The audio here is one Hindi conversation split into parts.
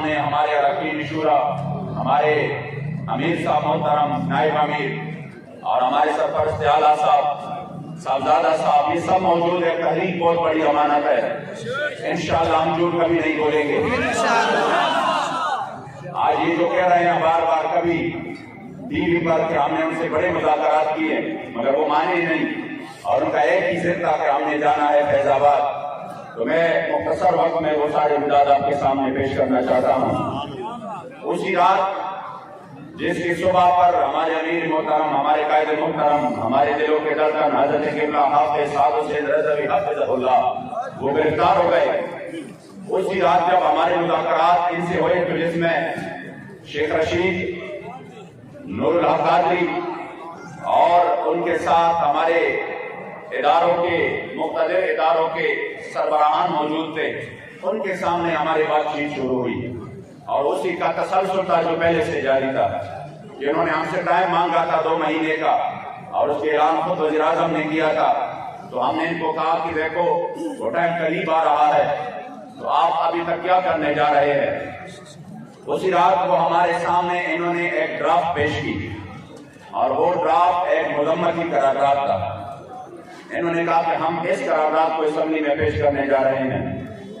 सामने हमारे अरकान शुरा, हमारे अमीर साहब मोहतरम, नायब अमीर और हमारे सरपरस्त आला साहब, साहबजादा साहब, ये सब मौजूद है। तहरीक बहुत बड़ी अमानत है, इंशाअल्लाह हम झूठ कभी नहीं बोलेंगे। आज ये जो कह रहे हैं बार बार कभी टीवी पर कि हमने उनसे बड़े मुज़ाकरात किए, मगर वो माने ही नहीं और उनका एक ही जिद था कि हमने जाना है फैजाबाद। तो मैं मुख्तसर वक्त में वो सारे मिजाज आपके सामने पेश करना चाहता हूँ। उसी रात जिसकी सुबह पर हमारे अमीर मोहतरम, हमारे कायद मोहतरम, हमारे दिलों के धड़कन हज़रत क़िबला हाफ़िज़ साद हुसैन रज़वी हाफ़िज़हुल्लाह वो गिरफ्तार हो गए। उसी रात जब हमारे मुज़ाकरात इनसे हुए तो जिसमें शेख रशीद, नूरुल हक कादरी और उनके साथ हमारे इदारों के मुख्तलिफ इदारों के सरबराहान मौजूद थे, उनके सामने हमारी बातचीत शुरू हुई और उसी का तसलसल था जो पहले से जारी था। जिन्होंने हमसे टाइम मांगा था 2 महीने का और उसके ऐलान खुद वज़ीर आज़म ने किया था, तो हमने इनको कहा कि देखो वो टाइम करीब आ रहा है, तो आप अभी तक क्या करने जा रहे हैं। उसी रात वो हमारे सामने इन्होंने एक ड्राफ्ट पेश की और वो ड्राफ्ट एक मुज़म्मती करारदाद था। इन्होंने कहा कि हम इस करारदाद को असेंबली में पेश करने जा रहे हैं।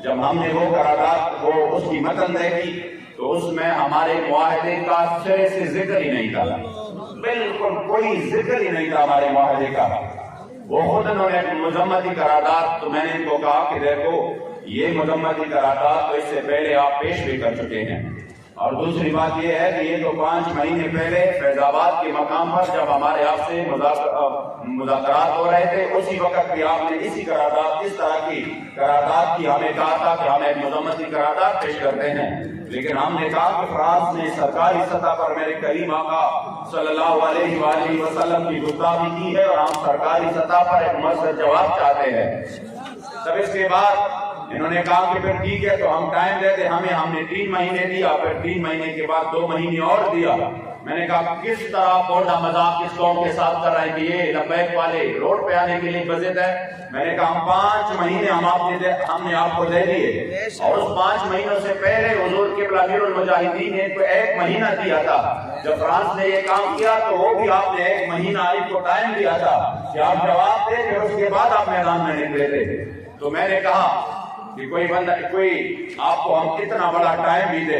जब हमने वो करारदाद को उसकी मतन देखी तो उसमें हमारे मुआहदे का सिरे से जिक्र ही नहीं था, बिल्कुल कोई जिक्र ही नहीं था हमारे मुआहदे का। वो खुद उन्होंने मुज़म्मती करारदाद, तो मैंने इनको कहा कि देखो ये मुज़म्मती करारदाद तो इससे पहले आप पेश भी कर चुके हैं, और दूसरी बात यह है कि ये तो 5 महीने पहले फैजाबाद के मकाम पर जब हमारे आपसे मुज़ाकरात हो रहे थे, उसी वक्त भी आपने इसी करारदाद, इस तरह की करारदाद की हमें कहा था कि हम एक मुज़म्मती करारदाद पेश करते हैं। लेकिन हमने कहा कि फ्रांस ने सरकारी सतह पर मेरे करीम आका सल्लल्लाहु अलैहि वसल्लम की गुस्ताखी की है और हम सरकारी सतह पर एक मुअस्सर जवाब चाहते हैं। तब इसके बाद इन्होंने कहा कि फिर ठीक है तो हम टाइम दे दे हमें। हमने 3 महीने दिया, फिर 3 महीने के बाद 2 महीने और दिया। मैंने कहा किस तरह बोलना मजाक इस कौम के साथ कर रहे हैं कि ये लब्बैक वाले रोड पे आने के लिए बजट है। मैंने कहा हम 5 महीने हमने आपको दे दिए और उस 5 महीनों से पहले हुजूर क़िबला अमीरुल मुजाहिदीन ने तो 1 महीना दिया था। जब फ्रांस ने ये काम किया तो वो भी आपने 1 महीना आपको टाइम दिया था कि आप जवाब दे, फिर उसके बाद आप मैदान में निकले थे। तो मैंने कहा कि कोई बंदा, कोई आपको हम कितना बड़ा टाइम भी दे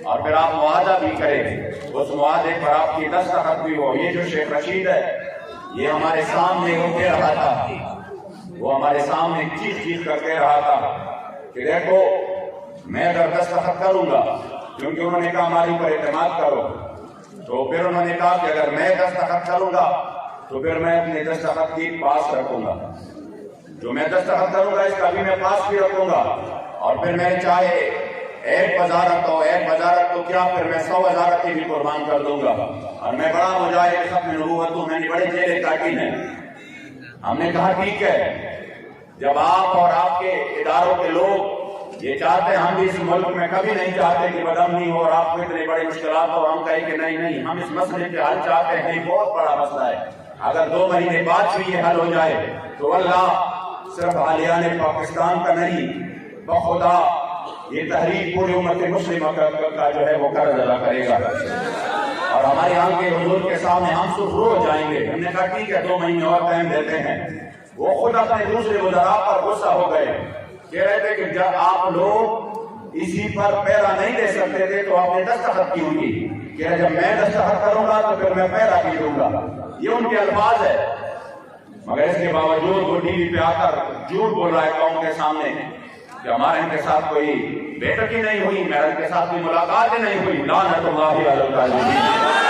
और फिर आप मुआहदा भी करें, उस मुआहदे पर आपकी दस्तखत भी हो। ये जो शेख रशीद है ये हमारे सामने वो कह रहा था, वो हमारे सामने चीख कर कह रहा था कि देखो मैं अगर दस्तखत करूंगा, क्योंकि उन्होंने कहा हमारे ऊपर एतमाद करो, तो फिर उन्होंने कहा कि अगर मैं दस्तखत करूंगा तो फिर मैं अपने दस्तखत की पास रखूंगा, जो मैं दस्तखत करूंगा इसका भी मैं पास भी रखूंगा, और फिर मैं चाहे 1 वजारत हो, 1 वजारत तो क्या, फिर मैं 100 वजारत की भी कुर्बान कर दूंगा। और मैं बड़ा मुजाहिद खत्म नबूवत हूं, मैंने बड़े जेलें काटी हैं। हमने कहा ठीक है, जब आप और आपके इदारों के लोग ये चाहते हैं, हम भी इस मुल्क में कभी नहीं चाहते कि बदअमनी हो और आपको इतनी बड़ी मुश्किलात हो, हम कहें कि नहीं नहीं हम इस मसले के हल चाहते हैं, बहुत बड़ा मसला है। अगर 2 महीने बाद भी ये हल हो जाए तो अल्लाह सिर्फ आलियाने पाकिस्तान का नहीं, बखुदा ये तहरीक पूरी उम्मत मुस्लिम का जो है वो कर्ज अदा करेगा और हमारे यहाँ के हुजूर के सामने हम सुरखरू हो जाएंगे। हमने कहा ठीक है 2 महीने और टाइम देते हैं। वो खुद अपने दूसरे वज़रा पर गुस्सा हो गए, कह रहे थे कि जब आप लोग इसी पर पैरा नहीं दे सकते थे तो आपने दस्तखत की होगी, कि जब मैं दस्तखत करूंगा तो फिर मैं पैरा भी दूंगा। ये उनके अल्फाज है, मगर इसके बावजूद वो टीवी पे आकर झूठ बोल रहा है कौम के सामने कि हमारे इनके साथ कोई बैठक ही नहीं हुई, मेरे इनके साथ कोई मुलाकात ही नहीं हुई। लानतुल्लाहि अलल काज़िबीन।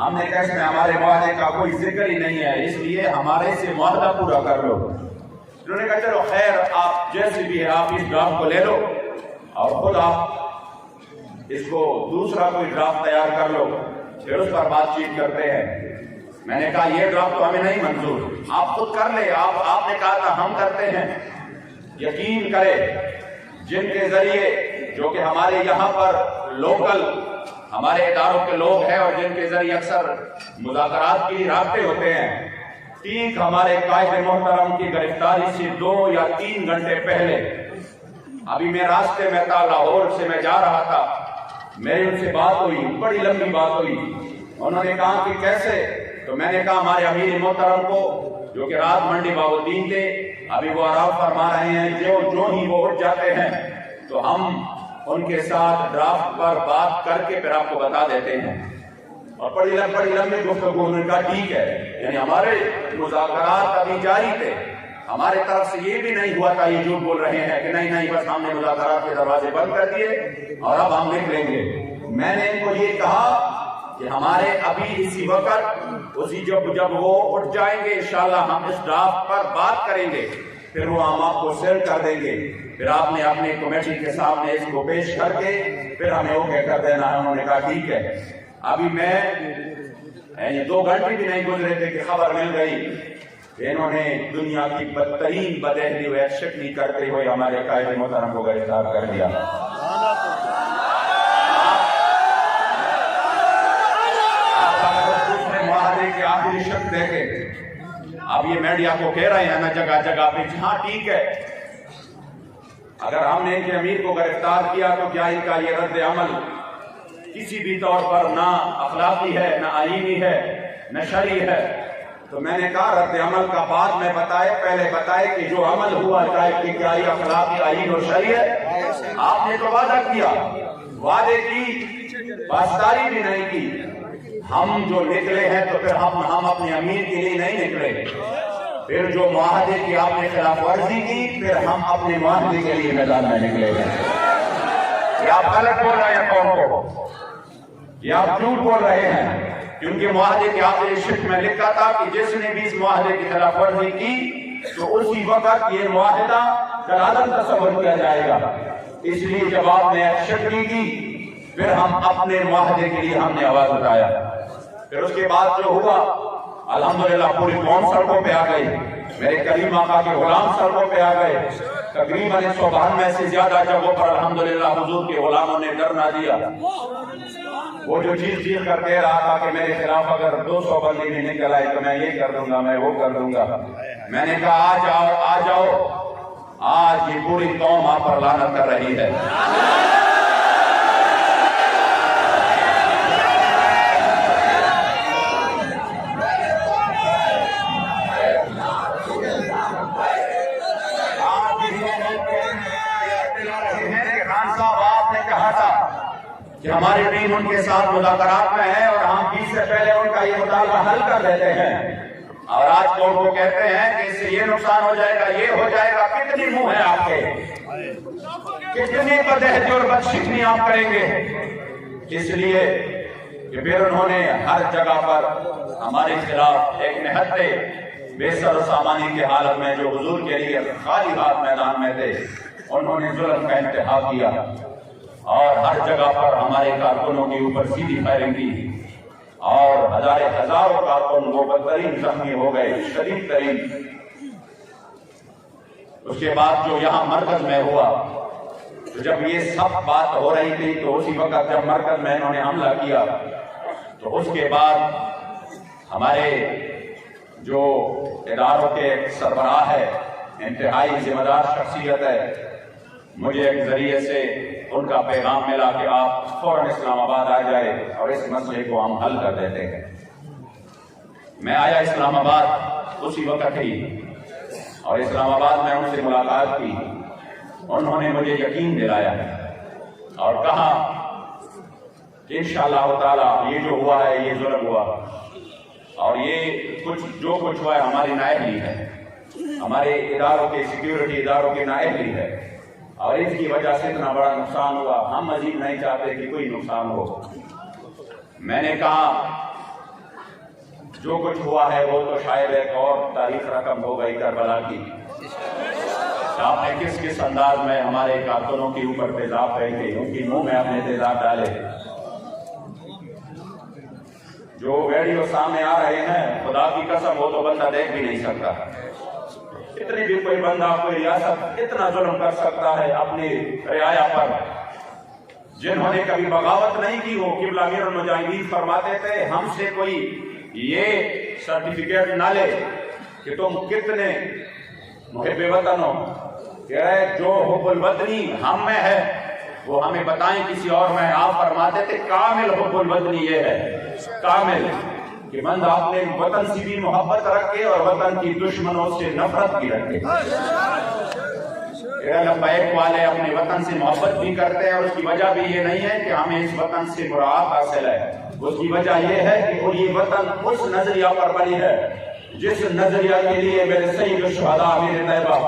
हमने कहा इसमें हमारे मुआहदे का कोई जिक्र ही नहीं है, इसलिए हमारे से मुआहदा पूरा कर लो। उन्होंने कहा चलो खैर आप जैसे भी है आप इस ड्राफ्ट को ले लो और खुद आप इसको दूसरा कोई ड्राफ्ट तैयार कर लो, फिर उस पर बातचीत करते हैं। मैंने कहा ये ड्राफ्ट तो हमें नहीं मंजूर, आप खुद कर ले। आपने कहा था हम करते हैं। यकीन करें जिनके जरिए जो कि हमारे यहाँ पर लोकल हमारे इदारों के लोग हैं और जिनके जरिए अक्सर मुज़ाकरात के लिए राब्ते होते हैं, ठीक हमारे कायद मोहतरम की गिरफ्तारी से 2 या 3 घंटे पहले अभी मैं रास्ते में था, लाहौर से मैं जा रहा था, मेरी उनसे बात हुई, बड़ी लंबी बात हुई। उन्होंने कहा कि कैसे, तो मैंने कहा हमारे अमीर मोहतरम को जो कि रात मंडी बाउद्दीन थे, अभी वो आराम फरमा रहे हैं, जो ही वो उठ जाते हैं तो हम उनके साथ ड्राफ्ट पर बात करके फिर आपको बता देते हैं। और बड़ी लंबी गुफ्तगू, उनका ठीक है, यानी हमारे मुज़ाकरात अभी जारी थे, हमारे तरफ से ये भी नहीं हुआ था, ये झूठ बोल रहे हैं कि नहीं बस हमने मुज़ाकरात के दरवाजे बंद कर दिए और अब हम निकलेंगे। मैंने इनको ये कहा कि हमारे अभी इसी वक्त उसी जब वो उठ जाएंगे इंशाल्लाह हम इस ड्राफ्ट पर बात करेंगे, फिर वो हम आपको सेंड कर देंगे, फिर आपने अपने कमेटी के सामने इसको पेश करके फिर हमें ओके कर देना है। उन्होंने कहा ठीक है। अभी मैं 2 घंटे भी नहीं गुजरे थे कि खबर मिल गई, इन्होंने दुनिया की बदतरीन बदहली हुए शक्ली करते हुए हमारे कायदे मोहतरम को गिरफ्तार कर दिया। मुआहदे के आखिरी शर्त देखे, अब ये मीडिया को कह रहे हैं ना जगह जगह पे, हाँ ठीक है, अगर हमने इनके अमीर को गिरफ्तार किया तो क्या इनका ये रद्द अमल किसी भी तौर पर ना अखलाकी है, ना आईनी है, न शरई है? तो मैंने कहा रद्द अमल का बाद में बताए, पहले बताए कि जो अमल हुआ चाहे कि क्या ये अखलाकी, आईन और शरई है? आपने तो वादा किया, वादे की पासदारी भी नहीं की। हम जो निकले हैं तो फिर हम अपने अमीर के लिए नहीं निकले, फिर जो मुआहदे की आपने खिलाफ वर्जी की फिर हम अपने मुआहदे के लिए मैदान में निकले हैं। ये आप गलत बोल रहे हैं कौन को, ये आप झूठ बोल रहे हैं, क्योंकि मुआहदे के आखिरी शिफ्ट में लिखा था कि जिसने भी इस मुआहदे की खिलाफ वर्जी की तो उसी वक्त ये मुआहदा कलादम तस्वर किया जाएगा। इसलिए जब आपने एक्शन की फिर हम अपने मुआहदे के लिए हमने आवाज उठाया। फिर उसके बाद जो हुआ अल्हम्दुलिल्लाह पूरी कौम सड़कों पे आ गई, मेरे करीम आका के गुलाम सड़कों पे आ गए। तकरीबन 192 से ज्यादा जगहों पर अल्हम्दुलिल्लाह हुजूर के गुलामों ने डर ना दिया। वो जो चीज कर कह रहा था कि मेरे खिलाफ अगर 200 बंदी भी निकल आए तो मैं ये कर दूंगा, मैं वो कर दूंगा, मैंने कहा आ जाओ, आज ये पूरी कौम आप पर लानत कर रही है। कि हमारी टीम उनके साथ मुज़ाकरात में है और हम 20 से पहले उनका ये मुतालबा हल कर देते हैं, और आज कौन को कहते हैं कि इससे ये नुकसान हो जाएगा, ये हो जाएगा। कितनी मुंह है आपके, कितनी बदहज़ी और बदशिकनी आप करेंगे? इसलिए कि फिर उन्होंने हर जगह पर हमारे खिलाफ एक निहत्ते बेसर सामानी की हालत में जो हुजूर के लिए खाली हाथ मैदान में थे, उन्होंने जुल्म का इंतहा किया और हर जगह पर हमारे कारकुनों के ऊपर सीधी फायरिंग की और हजारों कारकुन वो बदतरीन जख्मी हो गए, शदीद तरीन। उसके बाद जो यहाँ मरकज में हुआ, तो जब ये सब बात हो रही थी तो उसी वक्त जब मरकज में इन्होंने हमला किया तो उसके बाद हमारे जो इदारों के सरबराह है, इंतहाई जिम्मेदार शख्सियत है, मुझे एक जरिए से उनका पैगाम मिला कि आप फौरन इस्लामाबाद आ जाए और इस मसले को हम हल कर देते हैं। मैं आया इस्लामाबाद उसी वक्त ही और इस्लामाबाद में उनसे मुलाकात की। उन्होंने मुझे यकीन दिलाया और कहा कि इंशाअल्लाह ताला ये जो हुआ है ये जुल्म हुआ और ये जो कुछ हुआ है हमारी नाअहली है, हमारे इदारों के सिक्योरिटी इदारों की नाअहली है और इसकी वजह से इतना बड़ा नुकसान हुआ। हम मजीद नहीं चाहते कि कोई नुकसान हो। मैंने कहा जो कुछ हुआ है वो तो शायद एक और तारीख रकम हो गई करबला की। आपने किस किस अंदाज में हमारे कारकुनों के ऊपर तेजाब फेंके, उनकी मुंह में अपने तेजाब डाले। जो वीडियो सामने आ रहे हैं, खुदा की कसम वो तो बंदा देख भी नहीं सकता। इतनी भी कोई बंदा कोई रियासत इतना जुल्म कर सकता है अपनी रियाया पर? जिन्होंने कभी बगावत नहीं की हो, किबला अमीरुल मुजाहिदीन फरमाते थे हमसे कोई ये सर्टिफिकेट ना ले कि तुम कितने मुहिब्बे वतन हो, कह रहे जो हुब्बुल वतनी हम में है वो हमें बताएं किसी और में। आप फरमाते थे कामिल हुब्बुल वतनी ये है, कामिल कि बंदा अपने वतन से भी मोहब्बत रखे और वतन की दुश्मनों से नफरत भी रखे। लब्बैक वाले अपने वतन से मोहब्बत भी करते हैं और उसकी वजह भी ये नहीं है कि हमें इस वतन से मुराद हासिल है, उसकी वजह ये है कि ये वतन उस नजरिया पर बनी है जिस नजरिया के लिए मेरे सईद शुहदा अमीर तैयबा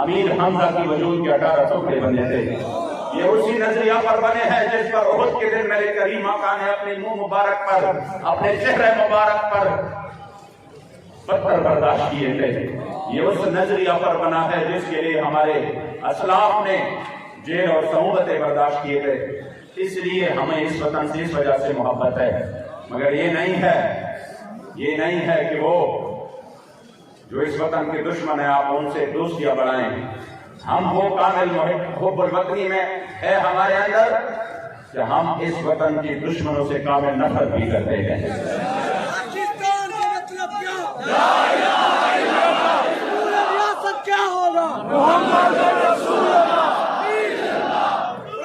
अमीर हमजा की वजूद के 18 टुकड़े बने थे। ये उसी नजरिया पर बने हैं जिस पर उहुद के दिन मेरे करीम आका ने अपने मुंह मुबारक पर, अपने चेहरे मुबारक पर पत्थर बर्दाश्त किए थे। ये उस नजरिया पर बना है जिसके लिए हमारे असलाफ ने जेल और सऊबतें बर्दाश्त किए थे। इसलिए हमें इस वतन से इस वजह से मोहब्बत है। मगर ये नहीं है कि वो जो इस वतन के दुश्मन है आप उनसे दोस्तियां बढ़ाएं। हम वो कामिल हुब्बुल वतनी में है हमारे अंदर कि हम इस वतन के दुश्मनों से कामिल नफरत भी करते हैं। पाकिस्तान का मतलब क्या रियासत क्या होगा,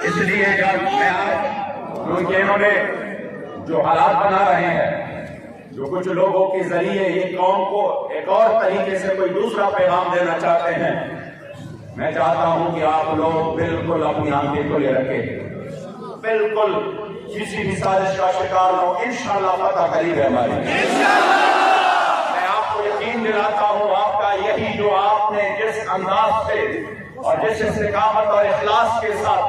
इसलिए जब मैं आज क्योंकि इन्होंने जो हालात बना रहे हैं, जो कुछ लोगों के जरिए ये कौम को एक और तरीके से कोई दूसरा पैगाम देना चाहते हैं, मैं चाहता हूं कि आप लोग बिल्कुल अपनी आंखें खुले रखें, बिल्कुल किसी भी साजिश का शिकार हो। इंशाअल्लाह फतह करीब है हमारी। मैं आपको यकीन दिलाता हूं, आपका यही जो आपने जिस अंदाज से और जिस इस्तिकामत और इखलास के साथ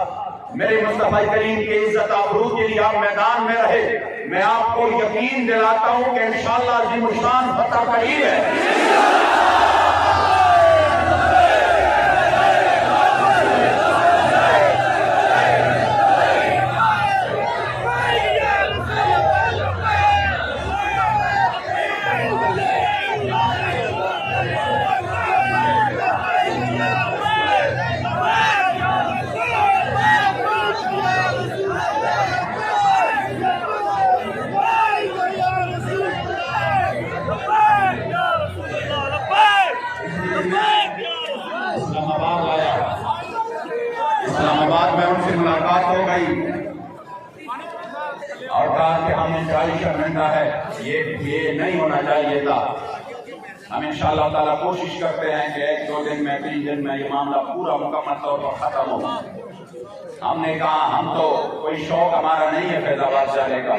मेरे मुस्तफा करीम के इज्जत आबरू के लिए आप मैदान में रहे, मैं आपको यकीन दिलाता हूं कि इंशाअल्लाह ज़िमुशान फतह करीब है। इस्लामाबाद में उनसे मुलाकात हो गई और कहा कि हम इंशाअल्लाह शर्मिंदा है, ये नहीं होना चाहिए था। हम इंशाअल्लाह ताला कोशिश करते हैं कि 1-2 दिन में 3 दिन में ये मामला पूरा मुकम्मल तौर पर खत्म हो। हमने कहा हम तो कोई शौक हमारा नहीं है फैजाबाद जाने का,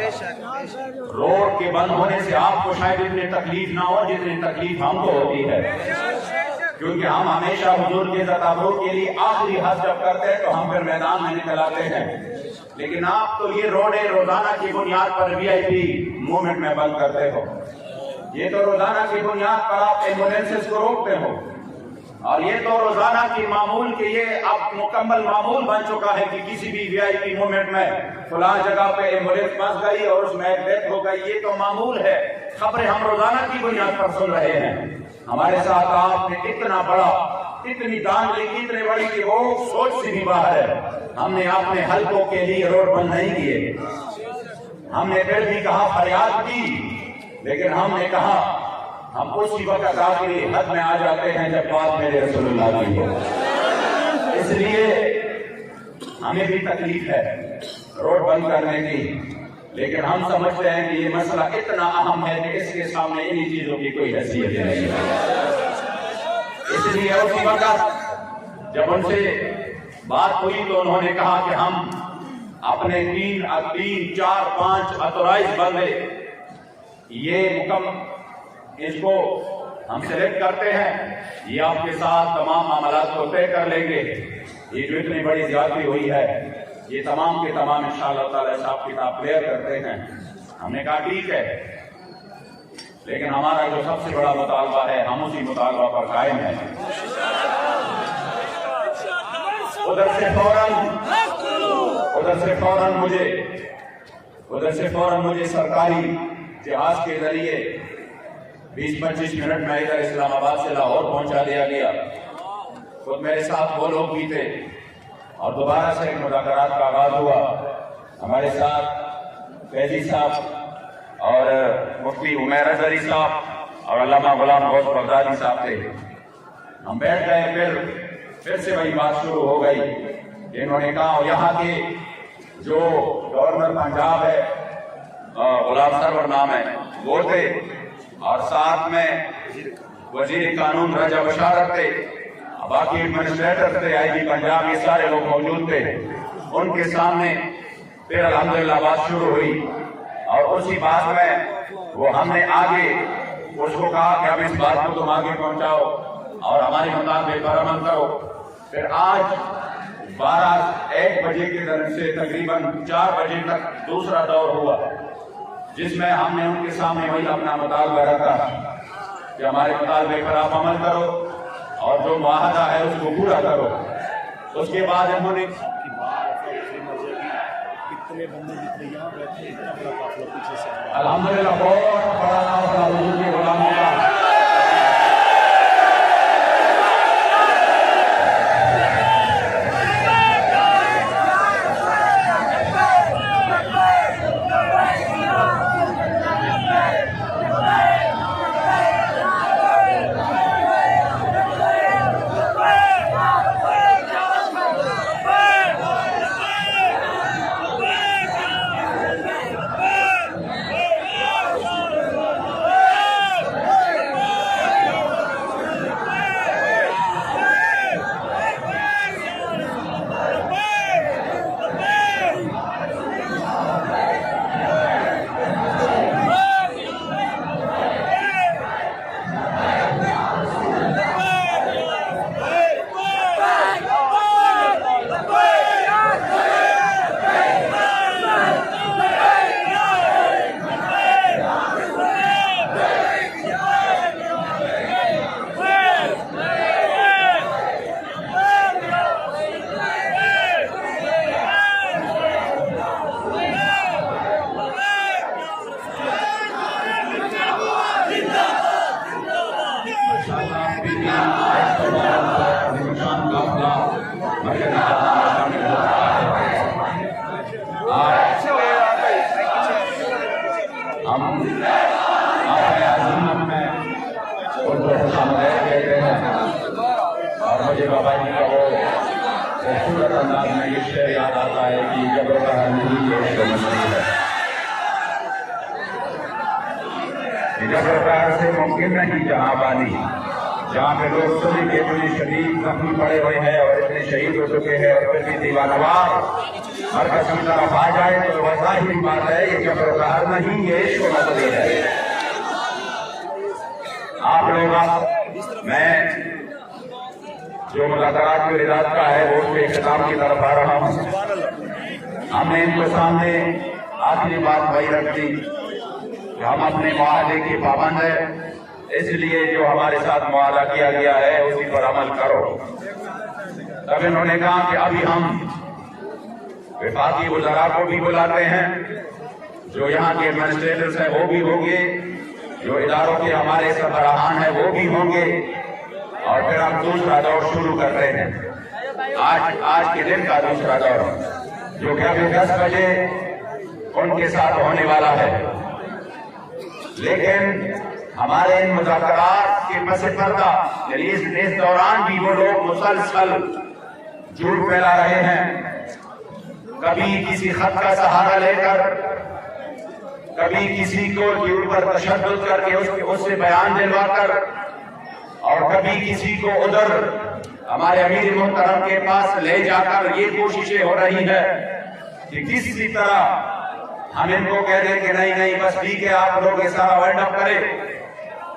रोड के बंद होने से आपको शायद इतनी तकलीफ ना हो जितनी तकलीफ हमको होती है, क्योंकि हम हमेशा हुजूर के तदाबुर के लिए आखिरी हद जब करते हैं तो हम फिर मैदान में निकल आते हैं। लेकिन आप तो ये रोडे रोजाना की बुनियाद पर VIP मूवमेंट में बंद करते हो, ये तो रोजाना की बुनियाद पर आप एम्बुलेंसेस को रोकते हो, और ये तो रोजाना की मामूल के ये अब मुकम्मल मामूल बन चुका है कि किसी भी VIP मूवमेंट में फलां जगह पे एम्बुलेंस फंस गई और उसमें एक डेथ हो गई, ये तो मामूल है। खबरें हम रोजाना की बुनियाद पर सुन रहे हैं। हमारे साथ आपने इतना बड़ा, इतनी दान ली, इतने बड़ी कि वो सोच से भी बाहर है। हमने अपने हल्कों के लिए रोड बंद नहीं किए, हमने फिर भी कहा फरियाद की, लेकिन हमने कहा हम उसी वक्त आखिरी हद में आ जाते हैं जब बात मेरे रसूलुल्लाह की हो। इसलिए हमें भी तकलीफ है रोड बंद करने की, लेकिन हम समझते हैं कि ये मसला इतना अहम है कि इसके सामने इन्हीं चीजों की कोई हैसियत नहीं है। इसलिए उसी वक्त जब उनसे बात हुई तो उन्होंने कहा कि हम अपने 3, 4, 5 ऑथोराइज बंदे ये इसको हम सिलेक्ट करते हैं, ये आपके साथ तमाम मामलात को तय कर लेंगे। ये जो इतनी बड़ी ज्यादती हुई है ये तमाम के तमाम इंशाअल्लाह ताला हिसाब किताब क्लियर करते हैं। हमने कहा ठीक है, लेकिन हमारा जो सबसे बड़ा मुतालबा है हम उसी मुतालबा पर कायम है। उधर से फौरन मुझे सरकारी जहाज के जरिए 20-25 मिनट में इधर इस्लामाबाद से लाहौर पहुंचा दिया गया। खुद मेरे साथ वो लोग भी थे और दोबारा से मुज़ाकरात का आगाज हुआ। हमारे साथ फैजी साहब और मुफ्ती उमैर अजहरी साहब और अल्लामा गुलाम गौस बगदादी साहब थे। हम बैठ गए, फिर से वही बात शुरू हो गई। इन्होंने कहा यहाँ के जो गवर्नर पंजाब है, गुलाम सरवर नाम है, वो थे, और साथ में वजीर कानून रजा बशारत थे, बाकी एडमिनिस्ट्रेटर थे, आईजी पंजाब, ये सारे लोग मौजूद थे। उनके सामने फिर अल्हम्दुलिल्लाह बात शुरू हुई, और उसी बात में वो हमने आगे उसको कहा कि अब इस बात को तुम आगे पहुंचाओ और हमारे मुताबिक पर अमल करो। फिर आज 12-1 बजे के दर से तकरीबन 4 बजे तक दूसरा दौर हुआ, जिसमें हमने उनके सामने वही अपना मुतालबा रखा कि हमारे मुतालबे पर आप अमल करो और जो मुआहदा है उसको पूरा करो। उसके बाद उन्होंने अल्हम्दुलिल्लाह बहुत बड़ा गुलाम का बाबा जी का वो खूबसूरत अंदाज में ये शेर याद आता है कि जब कहा नहीं ये समझती है, जब प्रकार से मुमकिन नहीं जहाँ बानी, जहाँ पे लोग सभी के इतने शदीद जख्मी पड़े हुए हैं और इतने शहीद हो चुके हैं और फिर भी दीवानवार हर कसम तरफ आ जाए तो वैसा ही बात है। ये जब प्रकार नहीं, ये इश्क नजरी है। आप लोग मैं जो मुलाकात के इराद का है वो उसके इख्तिताम की तरफ आ रहा हूँ। हमने इनके सामने आखिरी बात वही रख दी कि हम अपने मुआहदे के पाबंद है, इसलिए जो हमारे साथ मुआहदा किया गया है उसी पर अमल करो। तब इन्होंने कहा कि अभी हम विफाकी वज़रा को भी बुलाते हैं, जो यहाँ के एडमिनिस्ट्रेटर्स हैं वो भी होंगे, जो इदारों के हमारे सरबराहान हैं वो भी होंगे, और फिर हम दूसरा दौर शुरू कर रहे हैं। आज के दिन का दूसरा दौर जो कि अभी 10 बजे उनके साथ होने वाला है। लेकिन हमारे इन मुज़ाकरात के पस पर्दा इस दौरान भी वो लोग मुसलसल झूठ फैला रहे हैं, कभी किसी खत का सहारा लेकर, कभी किसी को के ऊपर तशद्दुद करके उससे बयान दिलवाकर, और कभी किसी को उधर हमारे अमीर मोहतरम के पास ले जाकर ये कोशिशें हो रही है कि किसी तरह हम इनको कह दें कि नहीं नहीं बस ठीक है, आप लोग ये सारा वाइंड अप करें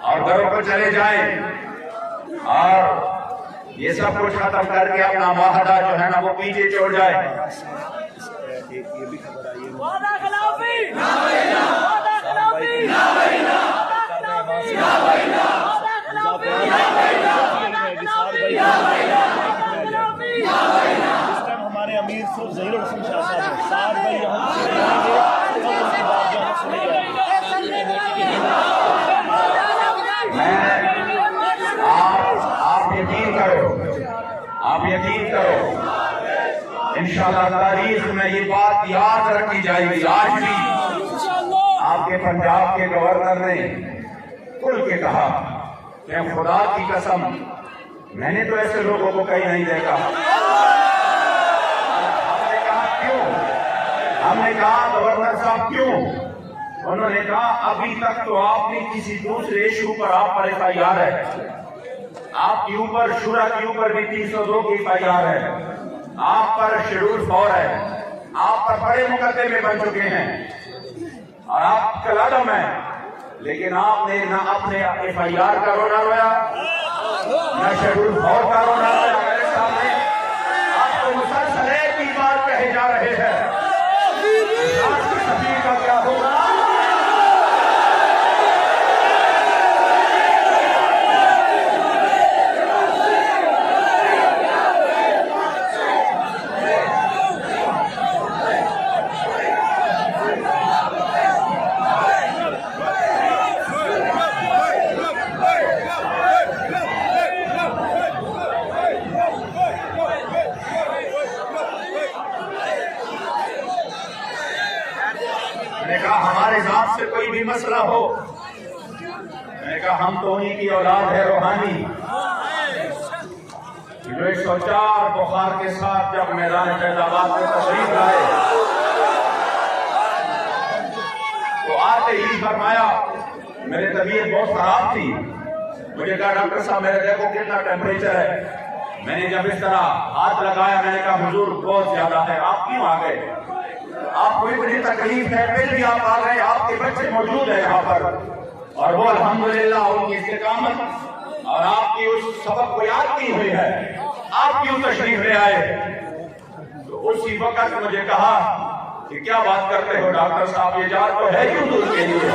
और घरों पर चले जाएं और ये सब कुछ खत्म करके अपना मुआहदा जो है ना वो पीछे छोड़ जाए। ये भी खबर आई हमारे अमीर सिर्फ ज़हीर हसन शाह साहब हैं। 7 भाई यहाँ आप यकीन करो इंशाअल्लाह तारीख में ये बात याद रखी जाएगी। आज भी आपके पंजाब के गवर्नर ने खुल के कहा कि खुदा की कसम मैंने तो ऐसे लोगों को कहीं नहीं देखा। हमने कहा क्यों? हमने कहा गवर्नर साहब क्यों? उन्होंने कहा अभी तक तो आपने किसी दूसरे इशू पर आप पर FIR है, आपके ऊपर शुरा के ऊपर भी 302 की FIR है, आप पर शेड्यूल 4 है, आप पर बड़े मुकदमे बन चुके हैं और आप कलादम है, लेकिन आपने ना अपने FIR का रोना रोया न शेड्यूल 4 का रोना रोया। मेरे सामने आपको मुसलसल एक ही बात कहे जा रहे हैं, सभी का क्या होगा? मैंने कहा हमारे जात से कोई भी मसला हो, मैंने कहा हम तो उन्हीं की औलाद है रूहानी, जो 104 बुखार के साथ जब मैदान फैजाबाद में तशरीफ लाए तो आते ही फरमाया, मेरी तबीयत बहुत खराब थी, मुझे कहा डॉक्टर साहब मेरे देखो कितना टेम्परेचर है। मैंने जब इस तरह हाथ लगाया मैंने कहा हुजूर बहुत ज्यादा है, आप क्यों आ गए? आपको इतनी तकलीफ है फिर भी आप आ गए, आपके बच्चे मौजूद है यहाँ पर और वो अल्हम्दुलिल्लाह उनकी इस्तिकामत और आपकी उस सबक को याद की हुई है, आप क्यों तशरीफ ले आए? तो उसी वक्त मुझे कहा कि क्या बात करते हो डॉक्टर साहब, ये जान तो है ही हुजूर के लिए,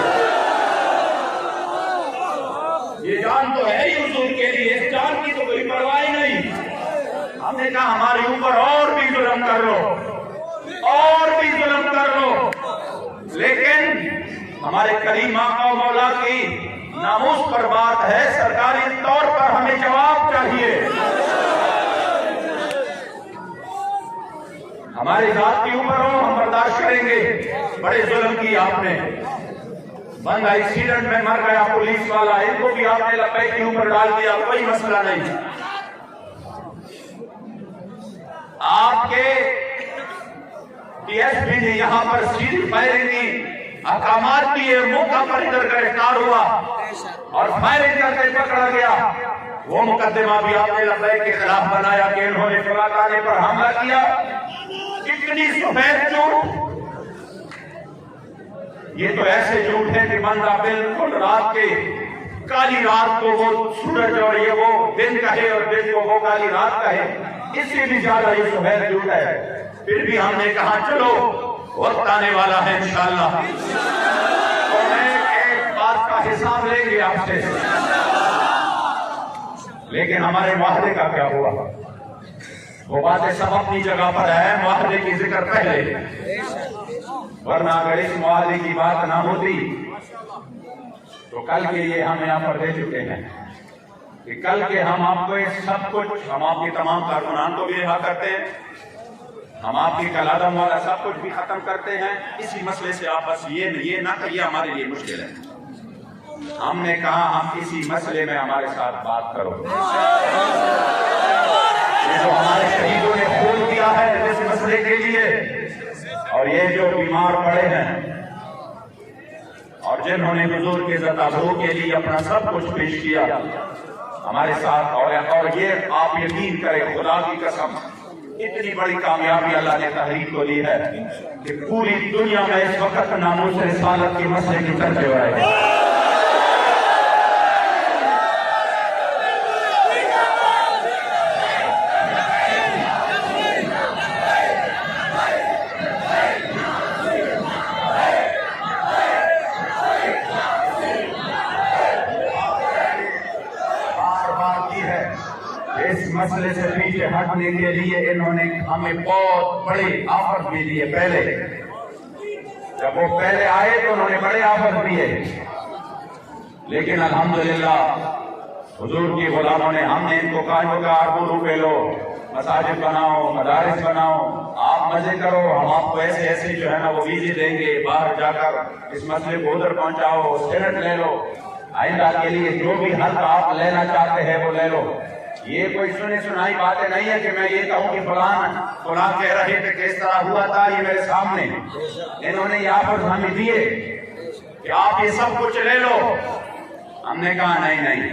ये जान तो है ही हुजूर के लिए, इस जान की तो कोई परवाह नहीं। हमने कहा हमारे ऊपर और भी जुल्म कर लो और भी जुल्म कर लो, लेकिन हमारे करीम आका और मौला की नामूस पर बात है, सरकारी तौर पर हमें जवाब चाहिए। हमारी जात के ऊपर हो हम बर्दाश्त करेंगे, बड़े जुल्म की आपने, बंदा एक्सीडेंट में मर गया पुलिस वाला, इनको भी आपने लपैक के ऊपर डाल दिया, कोई मसला नहीं। आपके DSP ने यहाँ पर सीधी फायरिंग की, अहकामात दिए, मौका पर इधर गिरफ्तार हुआ और फायरिंग करके पकड़ा गया। वो मुकदमा भी आपने लबैक के खिलाफ बनाया कि इन्होंने फलाने पर हमला किया। कितनी सफेद झूठ, ये तो ऐसे झूठ है कि बंदा बिल्कुल रात के काली रात को वो सूरज और ये वो दिन कहे और दिन को वो काली रात कहे, इससे भी ज्यादा ये सफेद झूठ है। फिर भी हमने कहा चलो वक्त आने वाला है इंशाअल्लाह, तो मैं एक बात का हिसाब लेंगे आपसे, लेकिन हमारे वादे का क्या हुआ? वो बातें सब अपनी जगह पर है, वादे की जिक्र पहले, वरना अगर इस वादे की बात ना होती तो कल के लिए हम यहाँ पर दे चुके हैं कि कल के हम आपको सब कुछ, हम आपके तमाम कारकुनान को भी रिहा करते हैं, हम आपकी कलादम वाला सब कुछ भी खत्म करते हैं। इसी मसले से आप बस ये ना करिए हमारे लिए मुश्किल है। हमने कहा हम इसी मसले में हमारे साथ बात करो, ये जो हमारे शहीदों ने खून दिया है इस मसले के लिए, और ये जो बीमार पड़े हैं और जिन्होंने हुजूर के ज़ताबरू के लिए अपना सब कुछ पेश किया हमारे साथ, और ये आप यकीन करें खुदा की कसम, इतनी बड़ी कामयाबी अल्लाह ने तहरीक को दी है कि पूरी दुनिया में इस वक्त नामूस रिसालत के मसले की चर्चा हो रही है। इस मसले से पीछे हटने के लिए इन्होंने हमें बहुत बड़े ऑफर भी दिए। पहले जब वो पहले आए तो उन्होंने बड़े ऑफर दिए, लेकिन अल्हम्दुलिल्लाह हुजूर की गुलामों ने, हमने इनको कहा ₹2 लो, मसाजिद बनाओ, मदारिस बनाओ, आप मजे करो, हम आपको ऐसे ऐसे जो है ना वो वीजे देंगे, बाहर जाकर इस मसले को उधर पहुंचाओ, सेनेट ले लो, आइंदा के लिए जो भी हक आप लेना चाहते हैं वो ले लो। ये कोई सुनी सुनाई बातें नहीं है कि मैं ये कहूँ कि फलां कह रहे थे कि इस तरह हुआ था, ये मेरे सामने इन्होंने यहाँ पर हमें दिए कि आप ये सब कुछ ले लो। हमने कहा नहीं नहीं,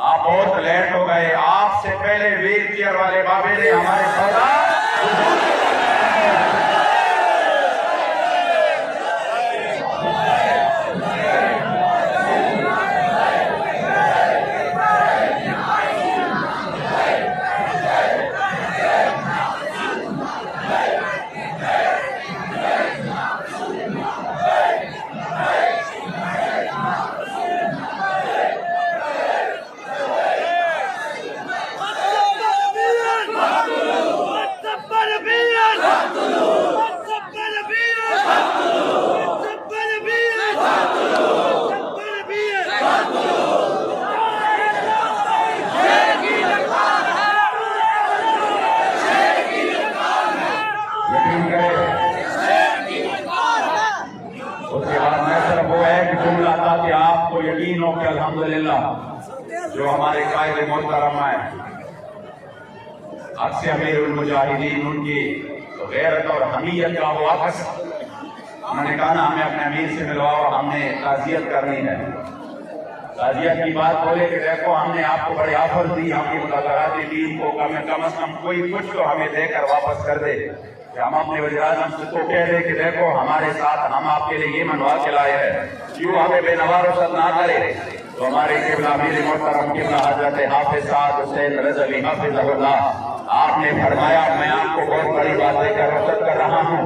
आप बहुत लेट हो गए, आपसे पहले व्हील चेयर वाले बाबे ने हमारे सौदा यकीन हो कि अल्हम्दुलिल्लाह जो हमारे कायदे मोहतरम है अक्सर अमीरुल मुजाहिदीन उनकी तो गैरत और हमीयत का वो वापस उन्होंने कहा ना हमें अपने अमीर से मिलवाओ, हमने ताज़ियत करनी है। ताज़ियत की बात बोले कि देखो हमने आपको बड़े ऑफर दी, आपकी मुलाकात टीम को कम से कम कोई कुछ तो हमें देकर वापस कर दे। हम अपने वज़ीर-ए-आज़म से तो कह रहे कि देखो हमारे साथ हम आपके लिए ये मनवा के लाए हैं, क्यों हमें बेनवारसत ना करे। तो हमारे किबला अमीर मोहतरम किबला हज़रत हाफिज़ साद हुसैन रज़वी हाफिज़हुल्लाह आपने फरमाया मैं आपको बहुत बड़ी बात देकर रुखसत कर रहा हूँ,